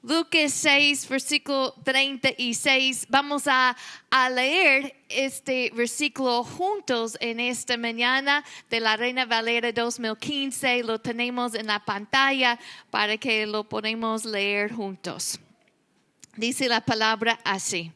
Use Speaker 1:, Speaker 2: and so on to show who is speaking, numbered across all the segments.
Speaker 1: Lucas 6, versículo 36. Vamos a leer este versículo juntos en esta mañana de la Reina Valera 2015. Lo tenemos en la pantalla para que lo podamos leer juntos. Dice la palabra así: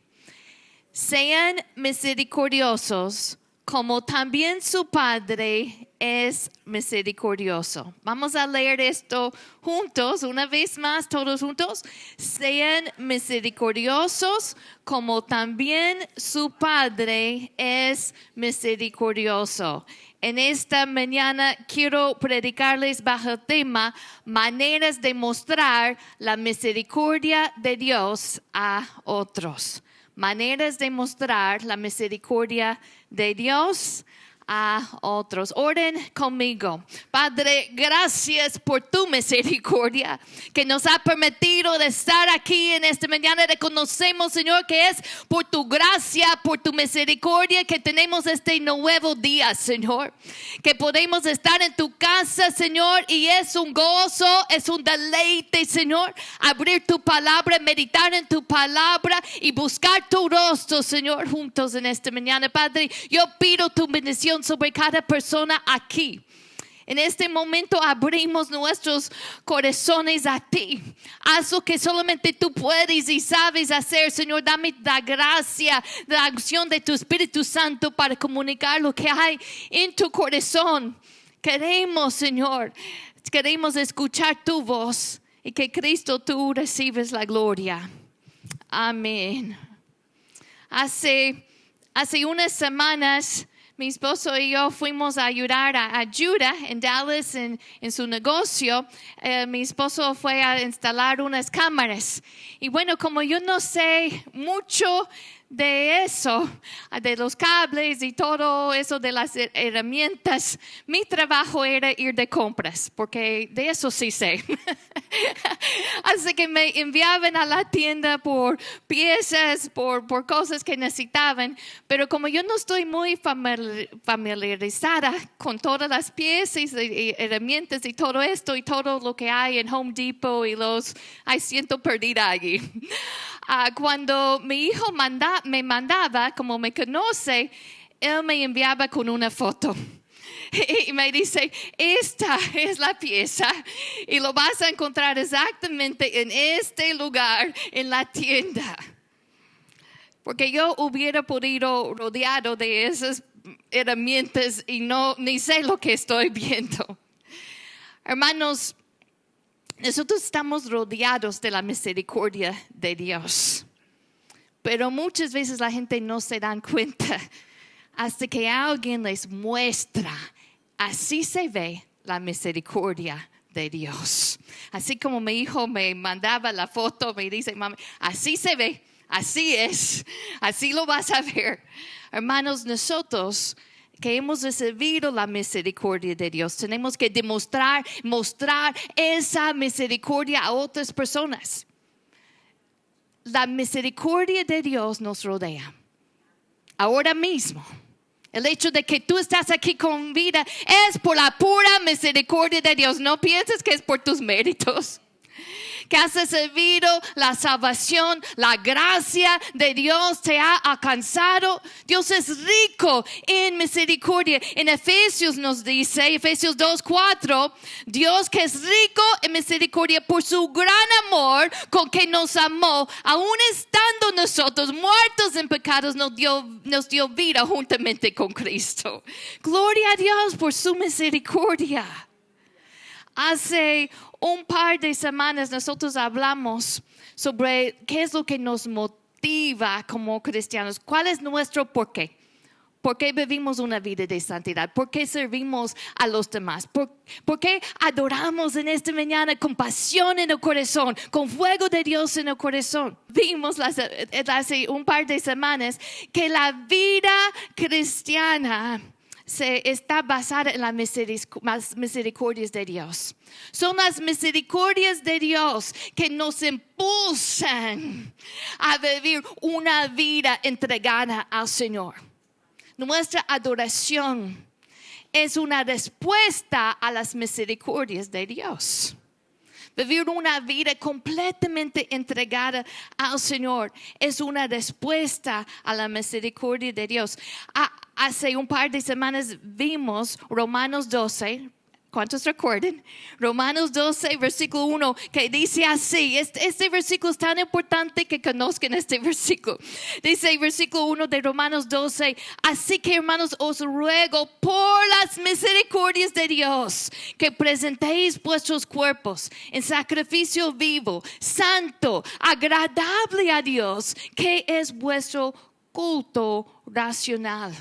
Speaker 1: sean misericordiosos como también su Padre es misericordioso. Vamos a leer esto juntos, una vez más, todos juntos. Sean misericordiosos como también su Padre es misericordioso. En esta mañana quiero predicarles bajo el tema maneras de mostrar la misericordia de Dios a otros. Maneras de mostrar la misericordia de Dios a otros. Oren conmigo. Padre, gracias por tu misericordia que nos ha permitido de estar aquí en esta mañana. Reconocemos, Señor, que es por tu gracia, por tu misericordia que tenemos este nuevo día, Señor. Que podemos estar en tu casa, Señor, y es un gozo, es un deleite, Señor, abrir tu palabra, meditar en tu palabra y buscar tu rostro, Señor, juntos en esta mañana. Padre, yo pido tu bendición sobre cada persona aquí. En este momento abrimos nuestros corazones a ti. Haz lo que solamente tú puedes y sabes hacer, Señor. Dame la gracia, la acción de tu Espíritu Santo para comunicar lo que hay en tu corazón. Queremos, Señor, queremos escuchar tu voz y que Cristo tú recibes la gloria. Amén. Hace unas semanas mi esposo y yo fuimos a ayudar a Judah en Dallas en su negocio. Mi esposo fue a instalar unas cámaras. Y bueno, como yo no sé mucho de eso, de los cables y todo eso de las herramientas, mi trabajo era ir de compras, porque de eso sí sé. Así que me enviaban a la tienda por piezas, por cosas que necesitaban, pero como yo no estoy muy familiarizada con todas las piezas y herramientas y todo esto y todo lo que hay en Home Depot y siento perdida allí. Cuando mi hijo me mandaba, como me conoce, él me enviaba con una foto. Y me dice, esta es la pieza y lo vas a encontrar exactamente en este lugar en la tienda. Porque yo hubiera podido rodeado de esas herramientas y ni sé lo que estoy viendo. Hermanos, nosotros estamos rodeados de la misericordia de Dios. Pero muchas veces la gente no se dan cuenta hasta que alguien les muestra. Así se ve la misericordia de Dios. Así como mi hijo me mandaba la foto, me dice, mami, así se ve, así es, así lo vas a ver. Hermanos, nosotros que hemos recibido la misericordia de Dios, tenemos que mostrar esa misericordia a otras personas. La misericordia de Dios nos rodea. Ahora mismo, el hecho de que tú estás aquí con vida es por la pura misericordia de Dios. No pienses que es por tus méritos. Que has recibido la salvación, la gracia de Dios te ha alcanzado. Dios es rico en misericordia. En Efesios nos dice, Efesios 2:4, Dios que es rico en misericordia por su gran amor con que nos amó, aun estando nosotros muertos en pecados, nos dio vida juntamente con Cristo. Gloria a Dios por su misericordia. Hace un par de semanas nosotros hablamos sobre qué es lo que nos motiva como cristianos. ¿Cuál es nuestro porqué? ¿Por qué vivimos una vida de santidad? ¿Por qué servimos a los demás? ¿Por qué adoramos en esta mañana con pasión en el corazón, con fuego de Dios en el corazón? Vimos hace un par de semanas que la vida cristiana está basada en las misericordias de Dios. Son las misericordias de Dios que nos impulsan a vivir una vida entregada al Señor. Nuestra adoración es una respuesta a las misericordias de Dios. Vivir una vida completamente entregada al Señor es una respuesta a la misericordia de Dios. Hace un par de semanas vimos Romanos 12. ¿Cuántos recuerdan? Romanos 12, versículo 1, que dice así. Este versículo es tan importante que conozcan este versículo. Dice versículo 1 de Romanos 12. Así que, hermanos, os ruego por las misericordias de Dios que presentéis vuestros cuerpos en sacrificio vivo, santo, agradable a Dios, que es vuestro culto racional.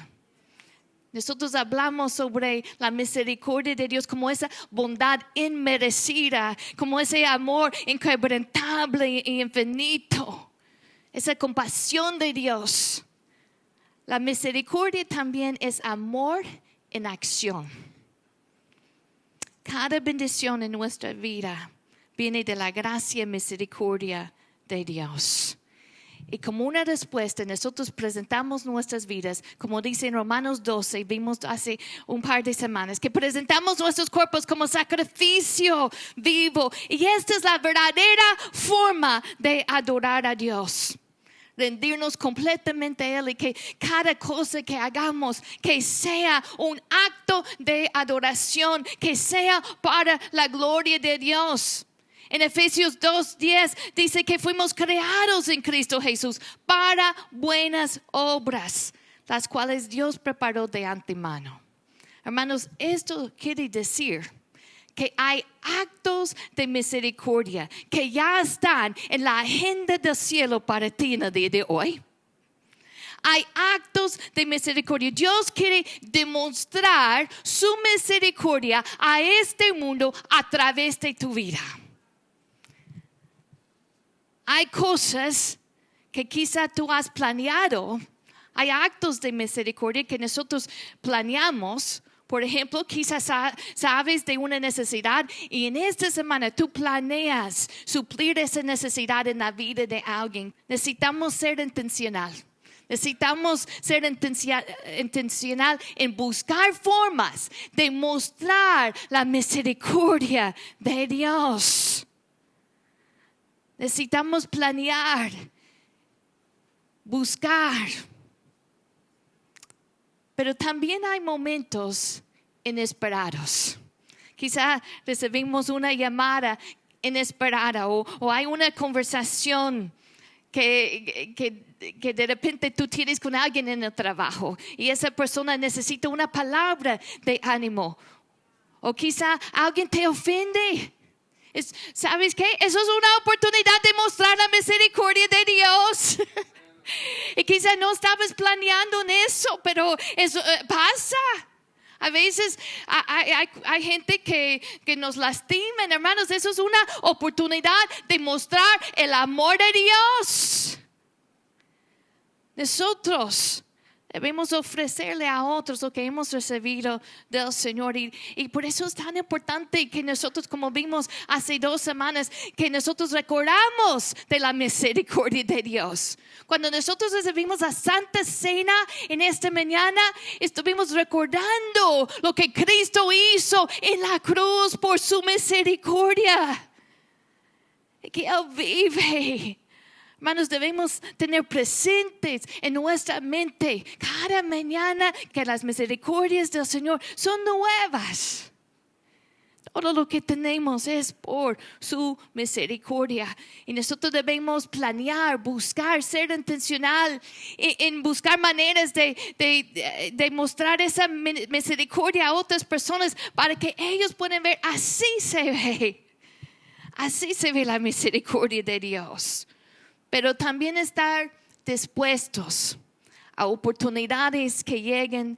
Speaker 1: Nosotros hablamos sobre la misericordia de Dios como esa bondad inmerecida, como ese amor inquebrantable e infinito, esa compasión de Dios. La misericordia también es amor en acción. Cada bendición en nuestra vida viene de la gracia y misericordia de Dios. Y como una respuesta, nosotros presentamos nuestras vidas, como dice en Romanos 12, vimos hace un par de semanas, que presentamos nuestros cuerpos como sacrificio vivo. Y esta es la verdadera forma de adorar a Dios. Rendirnos completamente a Él y que cada cosa que hagamos, que sea un acto de adoración, que sea para la gloria de Dios. En Efesios 2:10 dice que fuimos creados en Cristo Jesús para buenas obras, las cuales Dios preparó de antemano. Hermanos, esto quiere decir que hay actos de misericordia que ya están en la agenda del cielo para ti en el día de hoy. Hay actos de misericordia. Dios quiere demostrar su misericordia a este mundo a través de tu vida. Hay cosas que quizá tú has planeado. Hay actos de misericordia que nosotros planeamos. Por ejemplo, quizás sabes de una necesidad y en esta semana tú planeas suplir esa necesidad en la vida de alguien. Necesitamos ser intencional. Necesitamos ser intencional en buscar formas de mostrar la misericordia de Dios. Necesitamos planear, buscar. Pero también hay momentos inesperados. Quizá recibimos una llamada inesperada o hay una conversación que de repente tú tienes con alguien en el trabajo y esa persona necesita una palabra de ánimo. O quizá alguien te ofende. ¿Sabes qué? Eso es una oportunidad de mostrar la misericordia de Dios. Y quizá no estabas planeando en eso, pero eso pasa. A veces hay gente que nos lastima, hermanos. Eso es una oportunidad de mostrar el amor de Dios. Nosotros debemos ofrecerle a otros lo que hemos recibido del Señor. Y por eso es tan importante que nosotros, como vimos hace 2 semanas, que nosotros recordamos de la misericordia de Dios. Cuando nosotros recibimos la Santa Cena en esta mañana, estuvimos recordando lo que Cristo hizo en la cruz por su misericordia. Que Él vive. Hermanos, debemos tener presentes en nuestra mente cada mañana que las misericordias del Señor son nuevas. Todo lo que tenemos es por su misericordia. Y nosotros debemos planear, buscar, ser intencional en buscar maneras de mostrar esa misericordia a otras personas para que ellos puedan ver, así se ve. Así se ve la misericordia de Dios. Pero también estar dispuestos a oportunidades que lleguen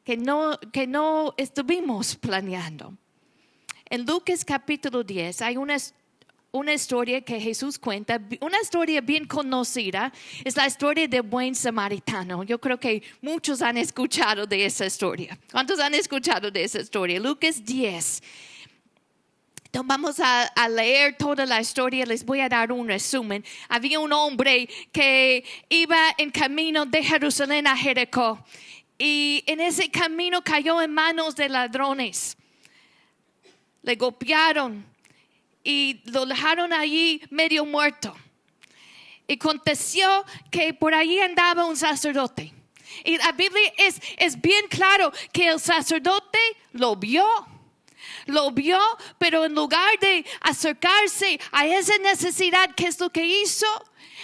Speaker 1: que no estuvimos planeando. En Lucas capítulo 10 hay una historia que Jesús cuenta, una historia bien conocida. Es la historia del buen samaritano. Yo creo que muchos han escuchado de esa historia. ¿Cuántos han escuchado de esa historia? Lucas 10. Entonces vamos a leer toda la historia. Les voy a dar un resumen. Había un hombre que iba en camino de Jerusalén a Jericó. Y en ese camino cayó en manos de ladrones. Le golpearon y lo dejaron allí medio muerto. Y aconteció que por allí andaba un sacerdote. Y la Biblia es bien claro que el sacerdote lo vio, pero en lugar de acercarse a esa necesidad, ¿qué es lo que hizo?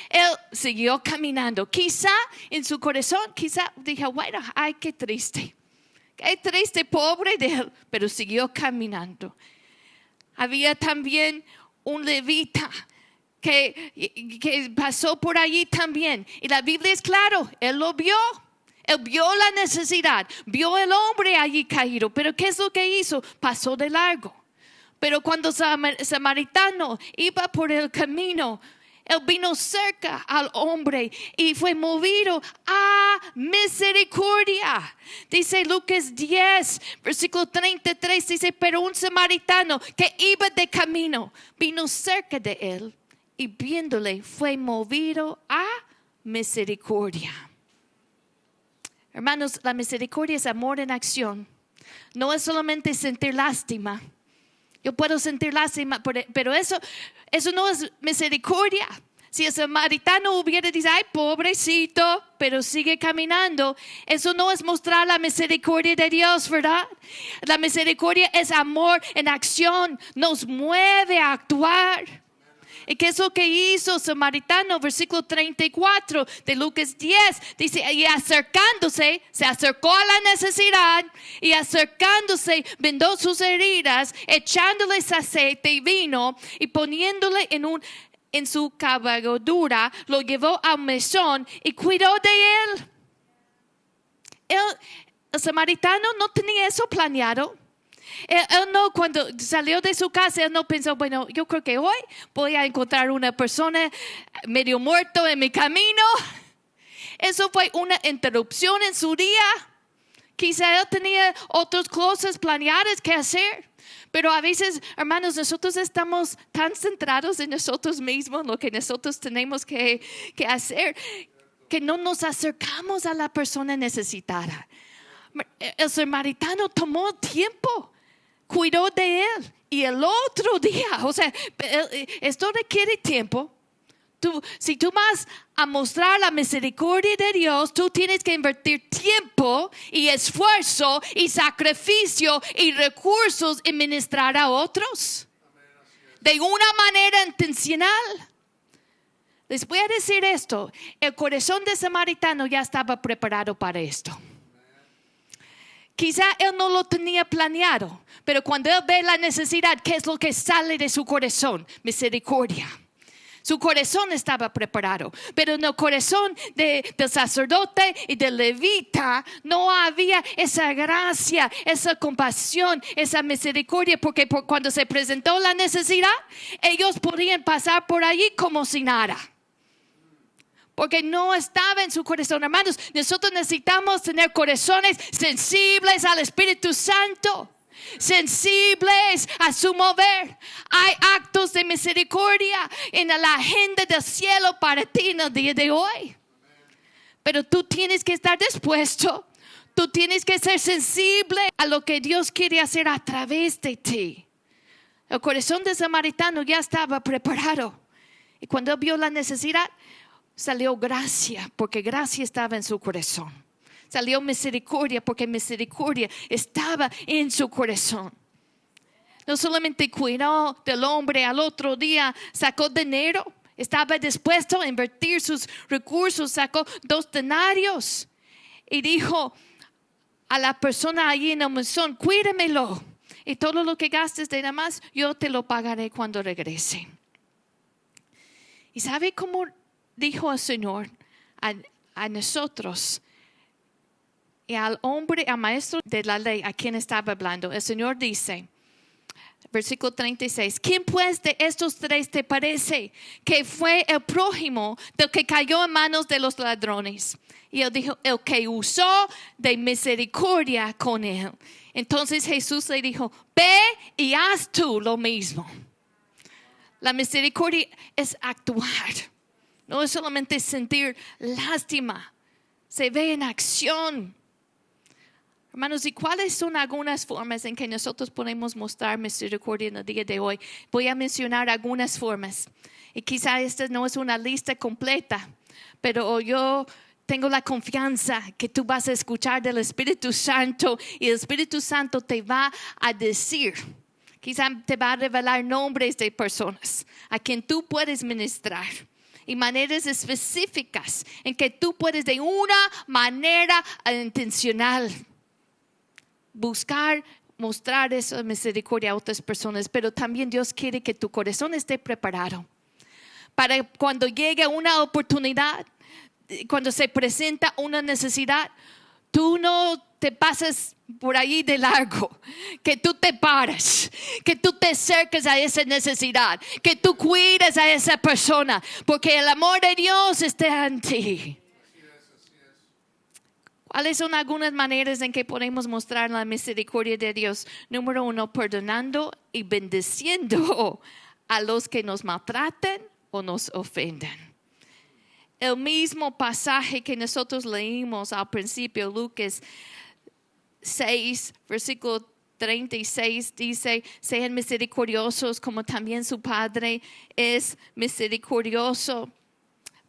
Speaker 1: Él siguió caminando. Quizá en su corazón, dijo, bueno, ay, qué triste, pobre de él, pero siguió caminando. Había también un levita que pasó por allí también. Y la Biblia es claro, él lo vio. Él vio la necesidad, vio el hombre allí caído. Pero ¿qué es lo que hizo? Pasó de largo. Pero cuando el samaritano iba por el camino, él vino cerca al hombre y fue movido a misericordia. Dice Lucas 10, versículo 33, dice, pero un samaritano que iba de camino vino cerca de él y viéndole fue movido a misericordia. Hermanos, la misericordia es amor en acción. No es solamente sentir lástima. Yo puedo sentir lástima, pero eso no es misericordia. Si el samaritano hubiera dicho, ay, pobrecito, pero sigue caminando, eso no es mostrar la misericordia de Dios, ¿verdad? La misericordia es amor en acción, nos mueve a actuar. ¿Y qué es lo que hizo el samaritano? Versículo 34 de Lucas 10. Dice, y acercándose, se acercó a la necesidad. Y acercándose, vendó sus heridas, echándoles aceite y vino. Y poniéndole en su cabalgadura, lo llevó a un mesón y cuidó de él. El samaritano no tenía eso planeado. Él no, cuando salió de su casa, él no pensó, bueno, yo creo que hoy voy a encontrar una persona medio muerto en mi camino. Eso fue una interrupción en su día. Quizá él tenía otras cosas planeadas que hacer. Pero a veces, hermanos, nosotros estamos tan centrados en nosotros mismos, lo que nosotros tenemos que hacer, que no nos acercamos a la persona necesitada. El samaritano tomó tiempo, cuidó de él. Y el otro día, o sea, esto requiere tiempo. Si tú vas a mostrar la misericordia de Dios, tú tienes que invertir tiempo y esfuerzo y sacrificio y recursos en ministrar a otros. De una manera intencional. Les voy a decir esto, el corazón del samaritano ya estaba preparado para esto. Quizá él no lo tenía planeado, pero cuando él ve la necesidad, ¿qué es lo que sale de su corazón? Misericordia. Su corazón estaba preparado, pero en el corazón del sacerdote y del levita no había esa gracia, esa compasión, esa misericordia, porque cuando se presentó la necesidad, ellos podían pasar por allí como si nada. Porque no estaba en su corazón. Hermanos, nosotros necesitamos tener corazones sensibles al Espíritu Santo. Sensibles a su mover. Hay actos de misericordia en la agenda del cielo para ti en el día de hoy. Pero tú tienes que estar dispuesto. Tú tienes que ser sensible a lo que Dios quiere hacer a través de ti. El corazón del samaritano ya estaba preparado. Y cuando él vio la necesidad, salió gracia, porque gracia estaba en su corazón. Salió misericordia, porque misericordia estaba en su corazón. No solamente cuidó del hombre, al otro día sacó dinero. Estaba dispuesto a invertir sus recursos. Sacó 2 denarios. Y dijo a la persona allí en el mesón, cuídamelo. Y todo lo que gastes de nada más, yo te lo pagaré cuando regrese. ¿Y sabe cómo dijo el Señor a nosotros y al hombre, al maestro de la ley a quien estaba hablando? El Señor dice, versículo 36, ¿quién pues de estos 3 te parece que fue el prójimo del que cayó en manos de los ladrones? Y él dijo, el que usó de misericordia con él. Entonces Jesús le dijo, ve y haz tú lo mismo. La misericordia es actuar. No es solamente sentir lástima. Se ve en acción. Hermanos, ¿y cuáles son algunas formas en que nosotros podemos mostrar misericordia en el día de hoy? Voy a mencionar algunas formas. Y quizá esta no es una lista completa, pero yo tengo la confianza que tú vas a escuchar del Espíritu Santo y el Espíritu Santo te va a decir, quizá te va a revelar nombres de personas a quien tú puedes ministrar y maneras específicas en que tú puedes de una manera intencional buscar, mostrar esa misericordia a otras personas, pero también Dios quiere que tu corazón esté preparado para cuando llegue una oportunidad, cuando se presenta una necesidad, tú no te pases por ahí de largo, que tú te pares, que tú te acerques a esa necesidad, que tú cuides a esa persona, porque el amor de Dios está en ti. ¿Cuáles son algunas maneras en que podemos mostrar la misericordia de Dios? Número 1, perdonando y bendiciendo a los que nos maltratan o nos ofenden. El mismo pasaje que nosotros leímos al principio, Lucas 6, versículo 36, dice, sean misericordiosos como también su Padre es misericordioso.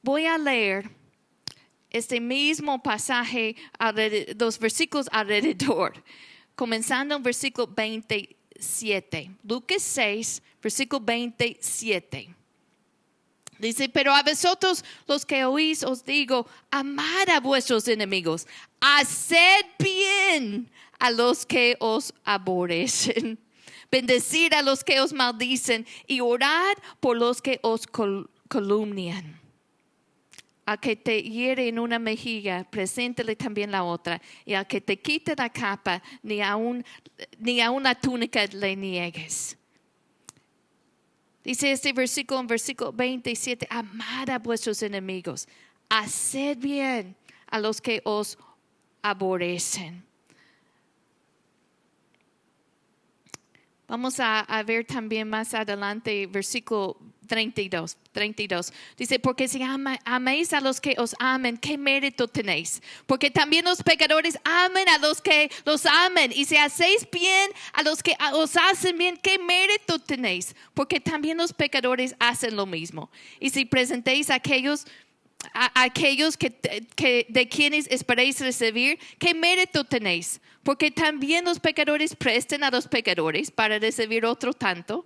Speaker 1: Voy a leer este mismo pasaje, los versículos alrededor, comenzando en versículo 27. Lucas 6, versículo 27. Dice, pero a vosotros los que oís os digo, amad a vuestros enemigos, haced bien a los que os aborrecen, bendecid a los que os maldicen y orad por los que os calumnian. Al que te hiere en una mejilla, preséntale también la otra. Y al que te quite la capa, ni a una túnica le niegues. Dice este versículo en versículo 27, amad a vuestros enemigos, haced bien a los que os aborrecen. Vamos a ver también más adelante versículo 32. Dice, porque si améis a los que os amen, ¿qué mérito tenéis? Porque también los pecadores amen a los que los amen. Y si hacéis bien a los que os hacen bien, ¿qué mérito tenéis? Porque también los pecadores hacen lo mismo. Y si presentéis a aquellos que de quienes esperéis recibir, ¿qué mérito tenéis? Porque también los pecadores presten a los pecadores para recibir otro tanto.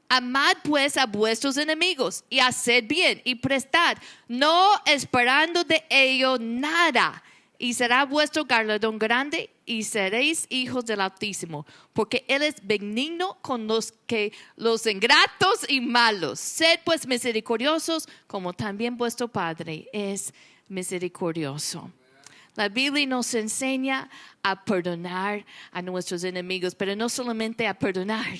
Speaker 1: Amad pues a vuestros enemigos y haced bien y prestad, no esperando de ello nada. Y será vuestro galardón grande y seréis hijos del Altísimo, porque Él es benigno con los ingratos y malos. Sed pues misericordiosos, como también vuestro Padre es misericordioso. La Biblia nos enseña a perdonar a nuestros enemigos, pero no solamente a perdonar,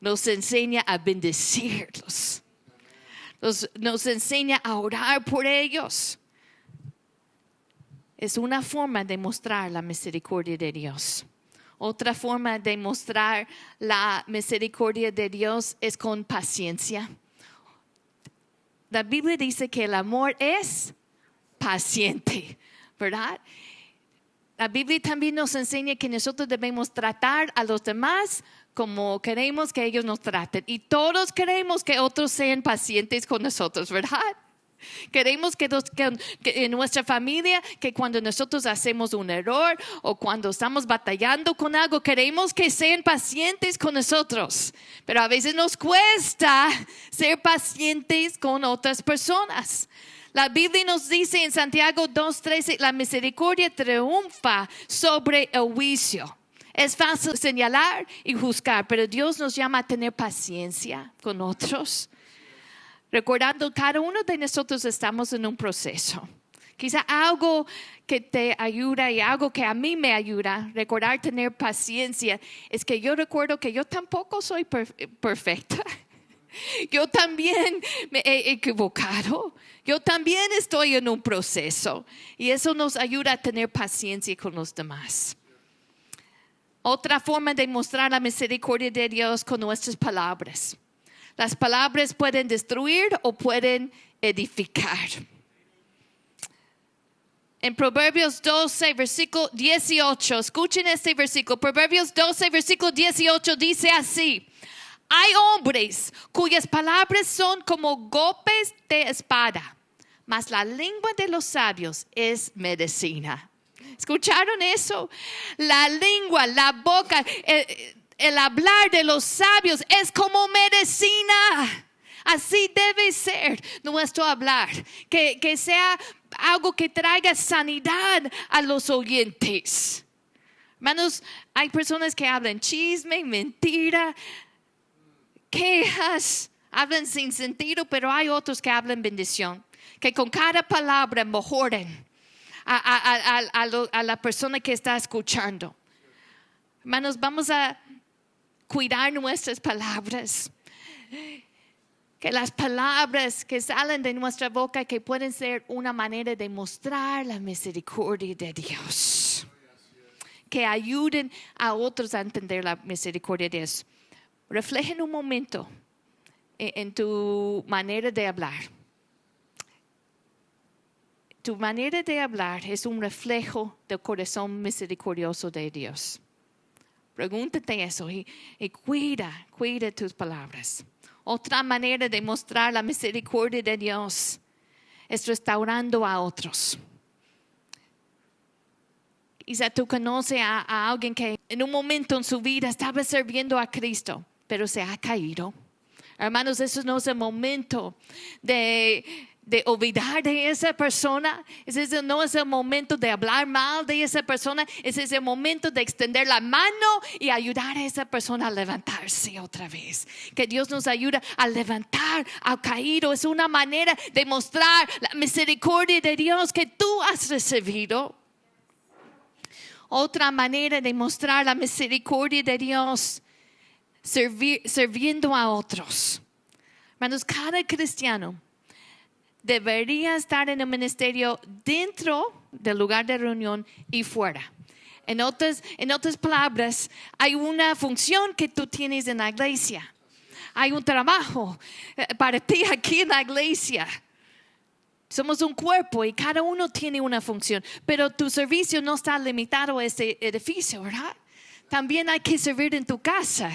Speaker 1: nos enseña a bendecirlos. Nos enseña a orar por ellos. Es una forma de mostrar la misericordia de Dios. Otra forma de mostrar la misericordia de Dios es con paciencia. La Biblia dice que el amor es paciente, ¿verdad? La Biblia también nos enseña que nosotros debemos tratar a los demás como queremos que ellos nos traten. Y todos queremos que otros sean pacientes con nosotros, ¿verdad? Queremos que en nuestra familia, que cuando nosotros hacemos un error o cuando estamos batallando con algo, queremos que sean pacientes con nosotros. Pero a veces nos cuesta ser pacientes con otras personas. La Biblia nos dice en Santiago 2:13, la misericordia triunfa sobre el juicio. Es fácil señalar y juzgar, pero Dios nos llama a tener paciencia con otros. Recordando, cada uno de nosotros estamos en un proceso. Quizá algo que te ayuda y algo que a mí me ayuda, recordar tener paciencia, es que yo recuerdo que yo tampoco soy perfecta. Yo también me he equivocado. Yo también estoy en un proceso. Y eso nos ayuda a tener paciencia con los demás. Otra forma de mostrar la misericordia de Dios con nuestras palabras. Las palabras pueden destruir o pueden edificar. En Proverbios 12, versículo 18. Escuchen este versículo. Proverbios 12, versículo 18 dice así. Hay hombres cuyas palabras son como golpes de espada, mas la lengua de los sabios es medicina. ¿Escucharon eso? La lengua, la boca, el hablar de los sabios es como medicina. Así debe ser nuestro hablar. Que sea algo que traiga sanidad a los oyentes. Hermanos, hay personas que hablan chisme, mentira, quejas, hablan sin sentido, pero hay otros que hablan bendición. Que con cada palabra mejoren a la persona que está escuchando. Hermanos, vamos a cuidar nuestras palabras. Que las palabras que salen de nuestra boca que pueden ser una manera de mostrar la misericordia de Dios. Que ayuden a otros a entender la misericordia de Dios. Reflejen un momento en tu manera de hablar. Tu manera de hablar es un reflejo del corazón misericordioso de Dios. Pregúntate eso y cuida tus palabras. Otra manera de mostrar la misericordia de Dios es restaurando a otros. Quizá tú conoces a alguien que en un momento en su vida estaba sirviendo a Cristo, pero se ha caído. Hermanos, eso no es el momento de olvidar de esa persona. Ese no es el momento de hablar mal de esa persona. Ese es el momento de extender la mano y ayudar a esa persona a levantarse otra vez. Que Dios nos ayude a levantar al caído. Es una manera de mostrar la misericordia de Dios que tú has recibido. Otra manera de mostrar la misericordia de Dios, sirviendo a otros. Hermanos, cada cristiano debería estar en el ministerio dentro del lugar de reunión y fuera. En otras palabras, hay una función que tú tienes en la iglesia. Hay un trabajo para ti aquí en la iglesia. Somos un cuerpo y cada uno tiene una función. Pero tu servicio no está limitado a este edificio, ¿verdad? También hay que servir en tu casa.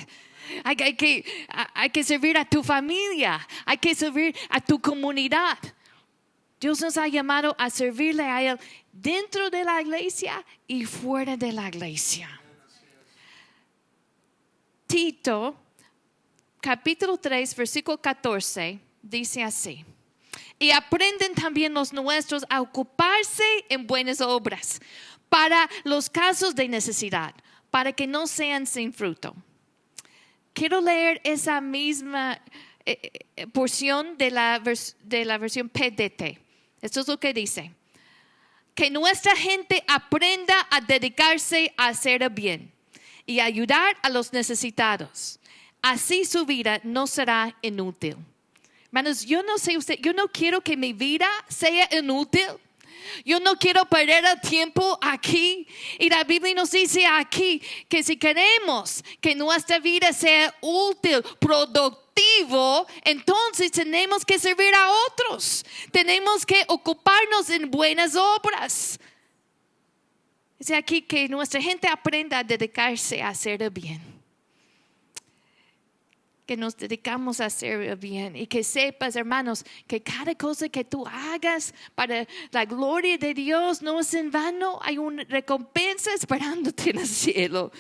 Speaker 1: Hay que servir a tu familia. Hay que servir a tu comunidad. Dios nos ha llamado a servirle a Él dentro de la iglesia y fuera de la iglesia. Tito, capítulo 3, versículo 14, dice así. Y aprenden también los nuestros a ocuparse en buenas obras para los casos de necesidad, para que no sean sin fruto. Quiero leer esa misma porción de la versión PDT. Esto es lo que dice. Que nuestra gente aprenda a dedicarse a hacer el bien y ayudar a los necesitados. Así su vida no será inútil. Hermanos, yo no sé usted, yo no quiero que mi vida sea inútil. Yo no quiero perder el tiempo aquí. Y la Biblia nos dice aquí que si queremos que nuestra vida sea útil, productivo, entonces tenemos que servir a otros. Tenemos que ocuparnos en buenas obras. Dice aquí que nuestra gente aprenda a dedicarse a hacer el bien. Que nos dedicamos a hacer el bien y que sepas, hermanos, que cada cosa que tú hagas para la gloria de Dios no es en vano. Hay una recompensa esperándote en el cielo.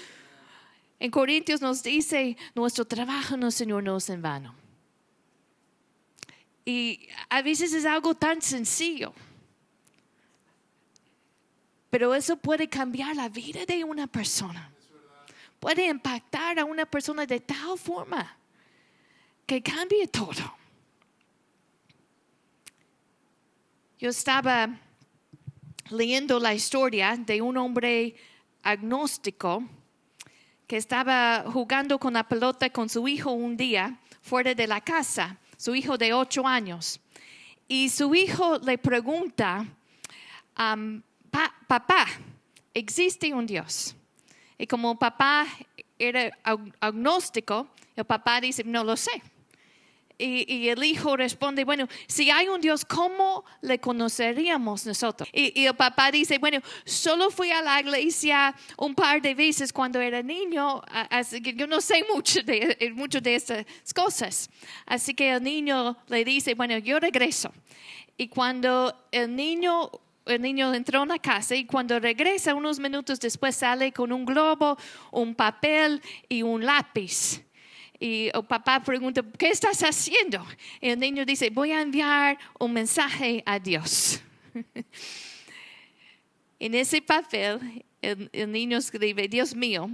Speaker 1: En Corintios nos dice, nuestro trabajo en el Señor no es en vano. Y a veces es algo tan sencillo, pero eso puede cambiar la vida de una persona. Puede impactar a una persona de tal forma que cambie todo. Yo estaba leyendo la historia de un hombre agnóstico que estaba jugando con la pelota con su hijo un día fuera de la casa, su hijo de 8 años. Y su hijo le pregunta, papá, ¿existe un Dios? Y como papá era agnóstico, el papá dice, no lo sé. y el hijo responde, bueno, si hay un Dios, ¿cómo le conoceríamos nosotros? Y el papá dice, bueno, solo fui a la iglesia un par de veces cuando era niño, así que yo no sé mucho de estas cosas. Así que el niño le dice, bueno, yo regreso. Y cuando el niño entró en la casa y cuando regresa unos minutos después sale con un globo, un papel y un lápiz. Y el papá pregunta, ¿qué estás haciendo? Y el niño dice, voy a enviar un mensaje a Dios. En ese papel, el niño escribe, Dios mío,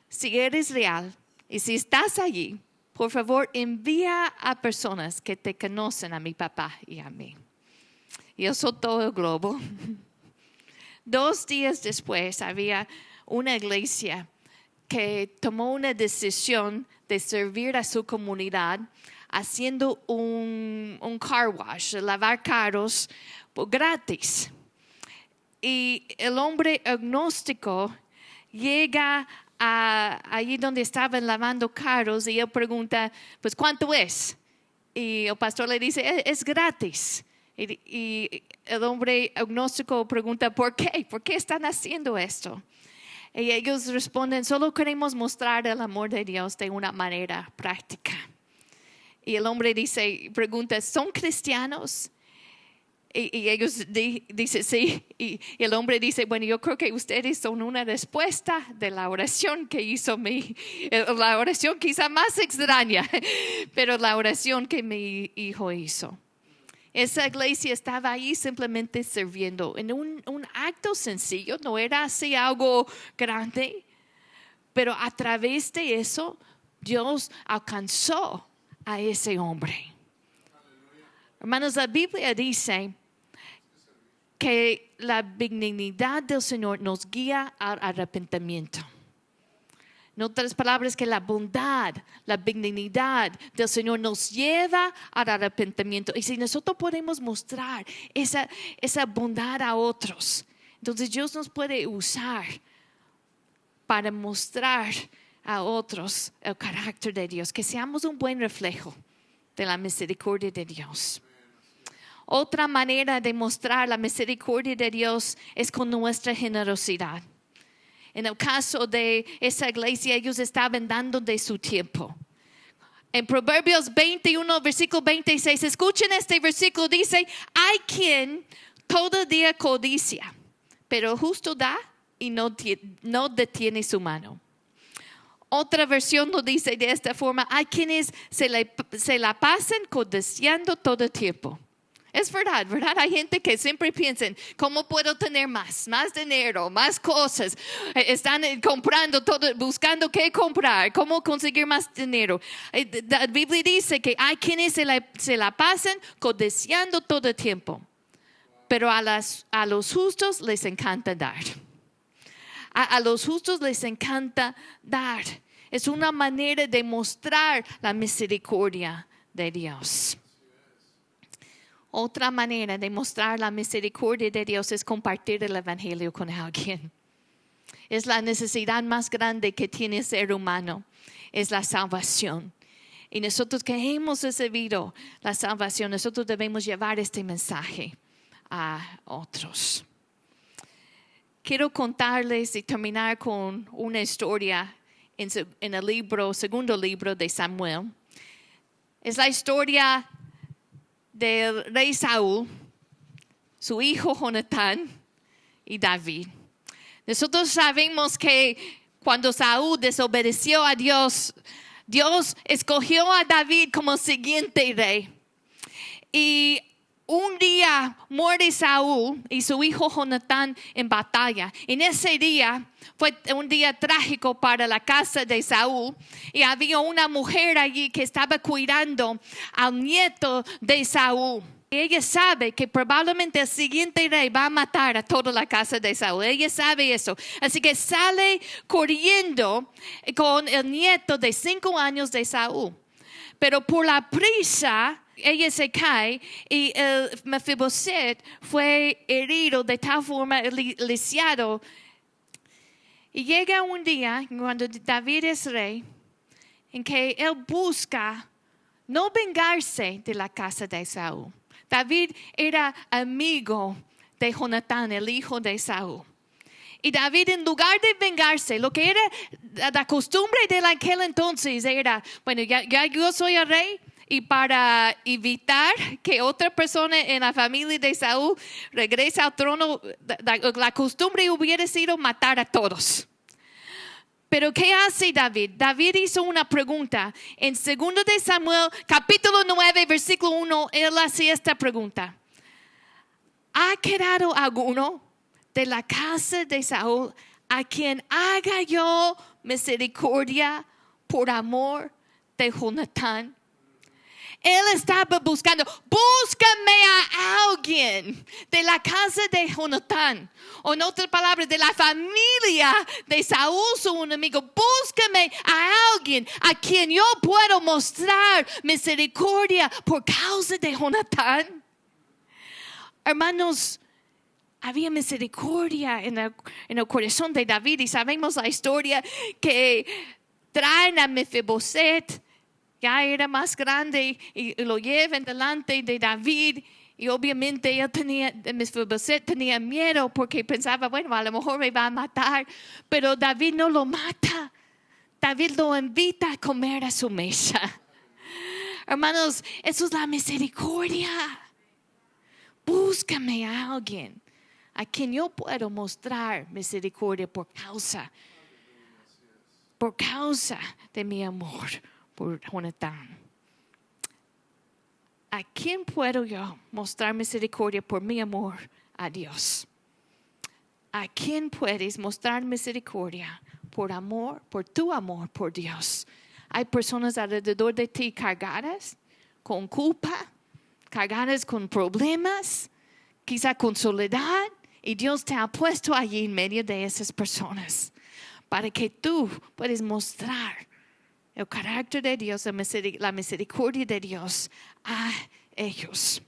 Speaker 1: si eres real y si estás allí, por favor envía a personas que te conocen a mi papá y a mí. Y él soltó el globo. 2 días después había una iglesia que tomó una decisión de servir a su comunidad haciendo un car wash, lavar carros gratis. Y el hombre agnóstico llega allí donde estaban lavando carros y él pregunta, pues ¿cuánto es? Y el pastor le dice, es gratis. Y el hombre agnóstico pregunta, ¿por qué? ¿Por qué están haciendo esto? Y ellos responden, solo queremos mostrar el amor de Dios de una manera práctica. Y el hombre pregunta, ¿son cristianos? Y ellos dicen, sí. Y el hombre dice, bueno, yo creo que ustedes son una respuesta de la oración que hizo la oración quizá más extraña, pero la oración que mi hijo hizo. Esa iglesia estaba ahí simplemente sirviendo en un acto sencillo, no era así algo grande, pero a través de eso Dios alcanzó a ese hombre. Hermanos, la Biblia dice que la benignidad del Señor nos guía al arrepentimiento. En otras palabras, que la bondad, la benignidad del Señor nos lleva al arrepentimiento. Y si nosotros podemos mostrar esa bondad a otros, entonces Dios nos puede usar para mostrar a otros el carácter de Dios. Que seamos un buen reflejo de la misericordia de Dios. Otra manera de mostrar la misericordia de Dios es con nuestra generosidad. En el caso de esa iglesia, ellos estaban dando de su tiempo. En Proverbios 21, versículo 26, escuchen este versículo, dice, hay quien todo día codicia, pero justo da y no detiene su mano. Otra versión lo dice de esta forma, hay quienes se la pasan codiciando todo el tiempo. Es verdad, ¿verdad? Hay gente que siempre piensa, ¿cómo puedo tener más dinero, más cosas? Están comprando todo, buscando qué comprar, cómo conseguir más dinero. La Biblia dice que hay quienes se la pasan codiciando todo el tiempo. Pero a los justos les encanta dar. A los justos les encanta dar. Es una manera de mostrar la misericordia de Dios. Otra manera de mostrar la misericordia de Dios es compartir el evangelio con alguien. Es la necesidad más grande que tiene el ser humano, es la salvación. Y nosotros que hemos recibido la salvación, nosotros debemos llevar este mensaje a otros. Quiero contarles y terminar con una historia en el segundo libro de Samuel. Es la historia del rey Saúl, su hijo Jonatán y David. Nosotros sabemos que cuando Saúl desobedeció a Dios, Dios escogió a David como siguiente rey. Y un día muere Saúl y su hijo Jonatán en batalla. En ese día fue un día trágico para la casa de Saúl y había una mujer allí que estaba cuidando al nieto de Saúl. Ella sabe que probablemente el siguiente rey va a matar a toda la casa de Saúl. Ella sabe eso. Así que sale corriendo con el nieto de 5 años de Saúl. Pero por la prisa, ella se cae y Mefiboset fue herido de tal forma, lisiado. Y llega un día cuando David es rey, en que él busca no vengarse de la casa de Saúl. David era amigo de Jonatán, el hijo de Saúl. Y David, en lugar de vengarse, lo que era la costumbre de aquel entonces era, bueno, ya yo soy el rey, y para evitar que otra persona en la familia de Saúl regrese al trono, la costumbre hubiera sido matar a todos. Pero ¿qué hace David? David hizo una pregunta. En 2 de Samuel, capítulo 9, versículo 1, él hacía esta pregunta. ¿Ha quedado alguno de la casa de Saúl a quien haga yo misericordia por amor de Jonatán? Él estaba buscando, búscame a alguien de la casa de Jonatán, o en otras palabras, de la familia de Saúl, su enemigo. Búscame a alguien a quien yo puedo mostrar misericordia por causa de Jonatán. Hermanos, había misericordia en el corazón de David, y sabemos la historia que traen a Mefiboset. Ya era más grande y lo llevan delante de David. Y obviamente Mefiboset tenía miedo porque pensaba, bueno, a lo mejor me va a matar. Pero David no lo mata. David lo invita a comer a su mesa. Hermanos, eso es la misericordia. Búscame a alguien a quien yo puedo mostrar misericordia por causa de mi amor por Jonatán. ¿A quién puedo yo mostrar misericordia por mi amor a Dios? ¿A quién puedes mostrar misericordia por tu amor por Dios? Hay personas alrededor de ti cargadas con culpa, cargadas con problemas, quizá con soledad, y Dios te ha puesto allí en medio de esas personas para que tú puedas mostrar el carácter de Dios, la misericordia de Dios a ellos.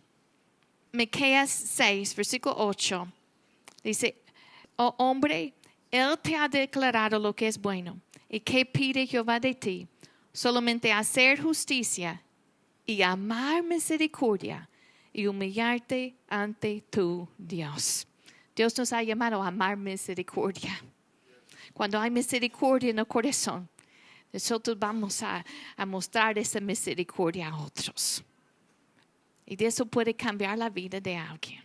Speaker 1: Miqueas 6, versículo 8, dice, oh hombre, Él te ha declarado lo que es bueno. ¿Y qué pide Jehová de ti? Solamente hacer justicia y amar misericordia y humillarte ante tu Dios. Dios nos ha llamado a amar misericordia. Cuando hay misericordia en el corazón, nosotros vamos a mostrar esa misericordia a otros. Y de eso puede cambiar la vida de alguien.